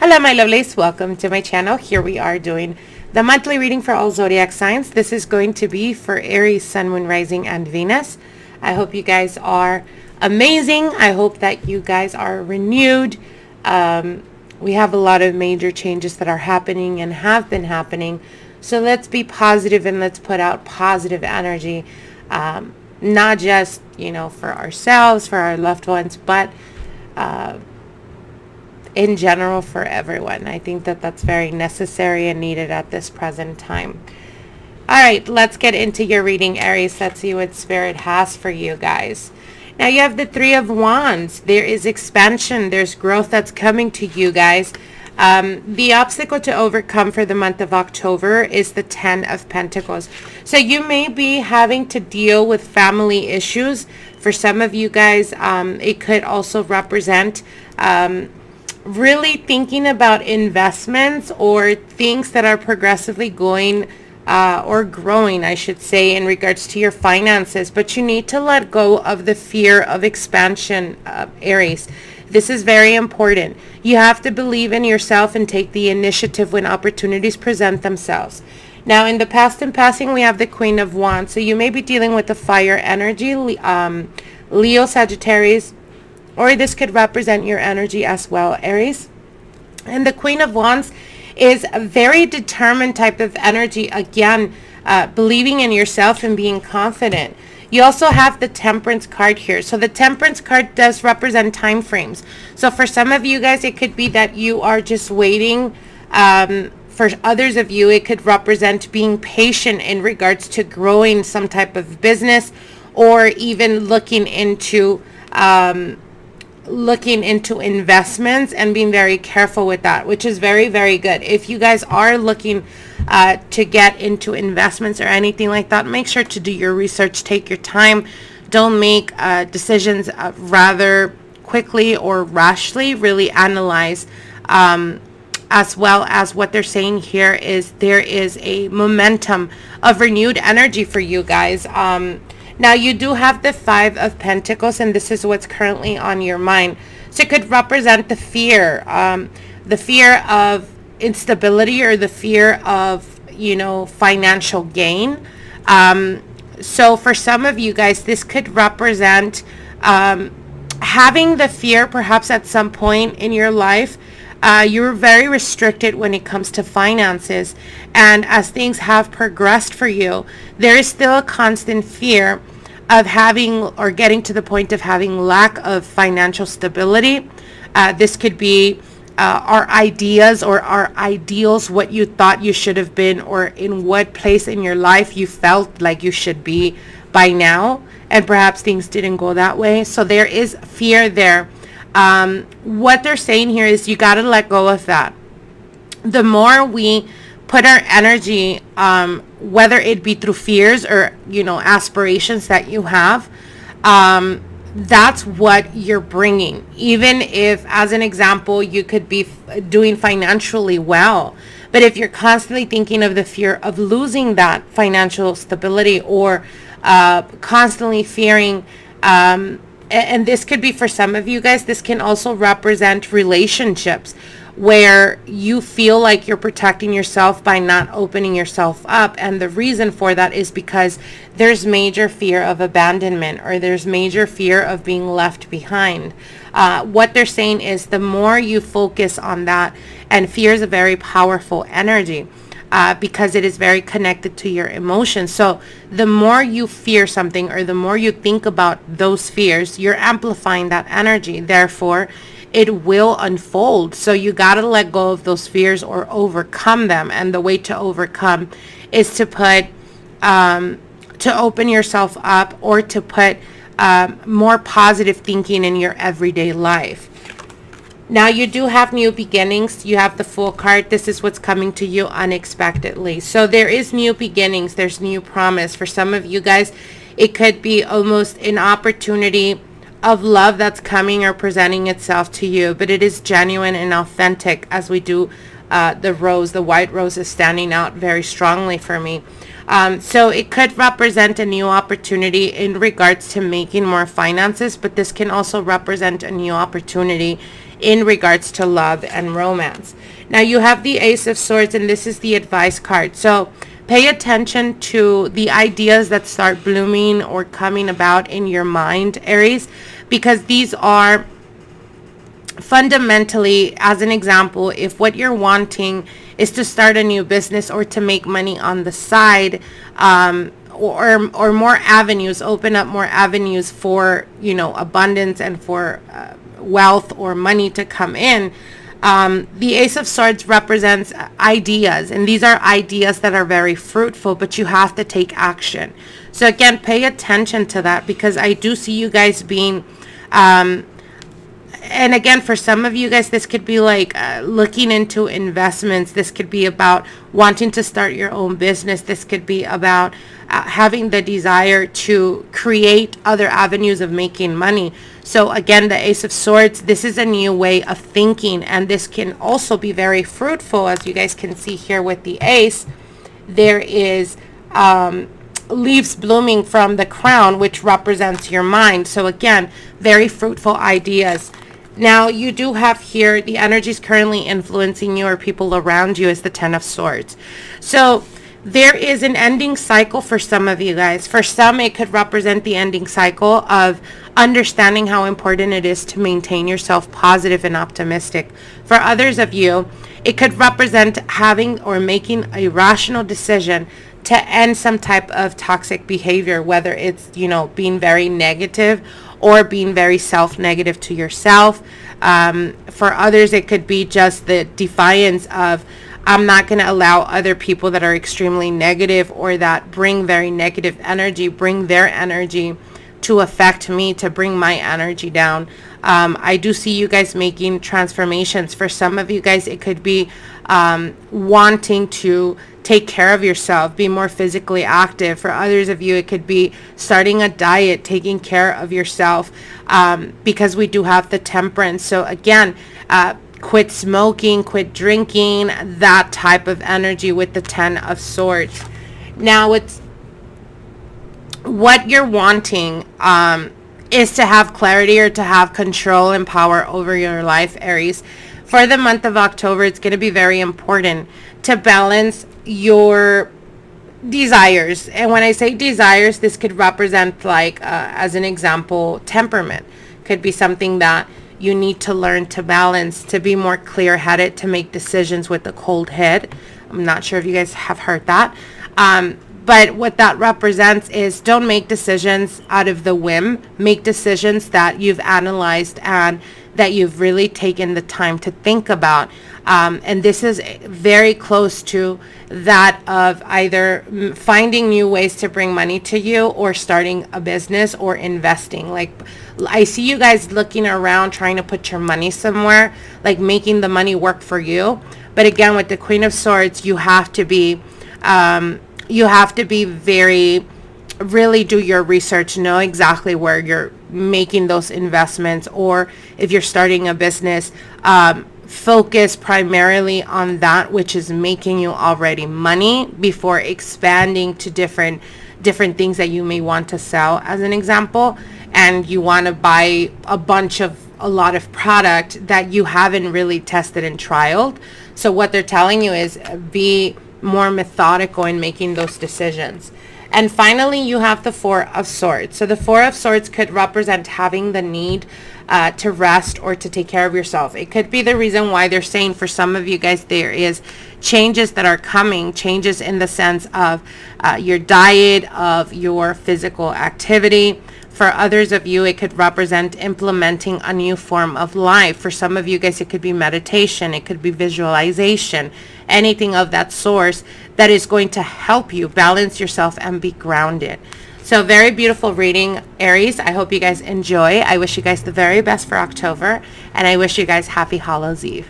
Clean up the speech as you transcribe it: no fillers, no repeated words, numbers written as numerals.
Hello my lovelies, welcome to my channel. Here we are doing the monthly reading for all zodiac signs. This is going to be for Aries, Sun, Moon, Rising, and Venus. I hope you guys are amazing. I hope that you guys are renewed. We have a lot of major changes that are happening and have been happening. So let's be positive and let's put out positive energy. Not just, for ourselves, for our loved ones, but in general for everyone. I think that that's very necessary and needed at this present time. All right, let's get into your reading, Aries. Let's see what Spirit has for you guys. Now you have the Three of Wands. There is expansion. There's growth that's coming to you guys. The obstacle to overcome for the month of October is the 10 of Pentacles. So you may be having to deal with family issues. For some of you guys, it could also represent really thinking about investments or things that are progressively going or growing, I should say, in regards to your finances. But you need to let go of the fear of expansion, Aries. This is very important. You have to believe in yourself and take the initiative when opportunities present themselves. Now, in the past and passing, we have the Queen of Wands. So you may be dealing with the fire energy, Leo, Sagittarius, or this could represent your energy as well, Aries. And the Queen of Wands is a very determined type of energy. Again, believing in yourself and being confident. You also have the Temperance card here. So the Temperance card does represent time frames. So for some of you guys, it could be that you are just waiting. For others of you, it could represent being patient in regards to growing some type of business, or even looking into investments and being very careful with that, which is very, very good. If you guys are looking to get into investments or anything like that, make sure to do your research, take your time. Don't make decisions rather quickly or rashly. Really analyze, as well as what they're saying here is there is a momentum of renewed energy for you guys. Now you do have the Five of Pentacles, and this is what's currently on your mind. So it could represent the fear of instability, or the fear of, financial gain. So for some of you guys, this could represent having the fear perhaps at some point in your life. You're very restricted when it comes to finances, and as things have progressed for you, there is still a constant fear of having or getting to the point of having lack of financial stability. This could be our ideas or our ideals, what you thought you should have been, or in what place in your life you felt like you should be by now, and perhaps things didn't go that way. So there is fear there. What they're saying here is you got to let go of that. The more we put our energy, whether it be through fears or, aspirations that you have, that's what you're bringing. Even if, as an example, you could be doing financially well, but if you're constantly thinking of the fear of losing that financial stability, or constantly fearing, and this could be for some of you guys, this can also represent relationships where you feel like you're protecting yourself by not opening yourself up. And the reason for that is because there's major fear of abandonment, or there's major fear of being left behind. What they're saying is the more you focus on that, and fear is a very powerful energy, because it is very connected to your emotions. So the more you fear something, or the more you think about those fears, you're amplifying that energy. Therefore, it will unfold. So you got to let go of those fears or overcome them. And the way to overcome is to put, to open yourself up, or to put more positive thinking in your everyday life. Now you do have new beginnings. You have the Fool card. This is what's coming to you unexpectedly. So there is new beginnings. There's new promise. For some of you guys, it could be almost an opportunity of love that's coming or presenting itself to you, but it is genuine and authentic. As we do the white rose is standing out very strongly for me. So it could represent a new opportunity in regards to making more finances, but this can also represent a new opportunity in regards to love and romance. Now you have the Ace of Swords, and this is the advice card. So pay attention to the ideas that start blooming or coming about in your mind, Aries, because these are fundamentally, as an example, if what you're wanting is to start a new business or to make money on the side, or more avenues, open up more avenues for, abundance and for wealth or money to come in. The Ace of Swords represents ideas, and these are ideas that are very fruitful, but you have to take action. So again, pay attention to that, because I do see you guys being and again, for some of you guys, this could be like looking into investments. This could be about wanting to start your own business. This could be about having the desire to create other avenues of making money. So again, the Ace of Swords, this is a new way of thinking, and this can also be very fruitful. As you guys can see here with the Ace, there is leaves blooming from the crown, which represents your mind. So again, very fruitful ideas. Now you do have here the energies currently influencing you or people around you is the Ten of Swords. So there is an ending cycle for some of you guys. For some, it could represent the ending cycle of understanding how important it is to maintain yourself positive and optimistic. For others of you, it could represent having or making a rational decision to end some type of toxic behavior, whether it's, being very negative or being very self-negative to yourself. For others, it could be just the defiance of, I'm not going to allow other people that are extremely negative or that bring very negative energy, bring their energy to affect me, to bring my energy down. I do see you guys making transformations. For some of you guys, it could be wanting to take care of yourself, be more physically active. For others of you, it could be starting a diet, taking care of yourself, because we do have the Temperance. So again, quit smoking, quit drinking, that type of energy with the Ten of Swords. Now, it's what you're wanting is to have clarity or to have control and power over your life, Aries. For the month of October, it's going to be very important to balance your desires. And when I say desires, this could represent, like, as an example, temperament. Could be something that you need to learn to balance, to be more clear-headed, to make decisions with a cold head. I'm not sure if you guys have heard that. But what that represents is, don't make decisions out of the whim. Make decisions that you've analyzed and that you've really taken the time to think about. And this is very close to that of either finding new ways to bring money to you or starting a business or investing. Like, I see you guys looking around trying to put your money somewhere, like making the money work for you. But again, with the Queen of Swords, you have to be really do your research, know exactly where you're making those investments, or if you're starting a business, focus primarily on that which is making you already money before expanding to different things that you may want to sell, as an example, and you want to buy a lot of product that you haven't really tested and trialed. So what they're telling you is be more methodical in making those decisions. And finally, you have the Four of Swords. So the Four of Swords could represent having the need to rest or to take care of yourself. It could be the reason why they're saying for some of you guys there is changes that are coming, changes in the sense of your diet, of your physical activity. For others of you, it could represent implementing a new form of life. For some of you guys, it could be meditation, it could be visualization, anything of that source that is going to help you balance yourself and be grounded. So very beautiful reading, Aries. I hope you guys enjoy. I wish you guys the very best for October, and I wish you guys happy Hallows Eve.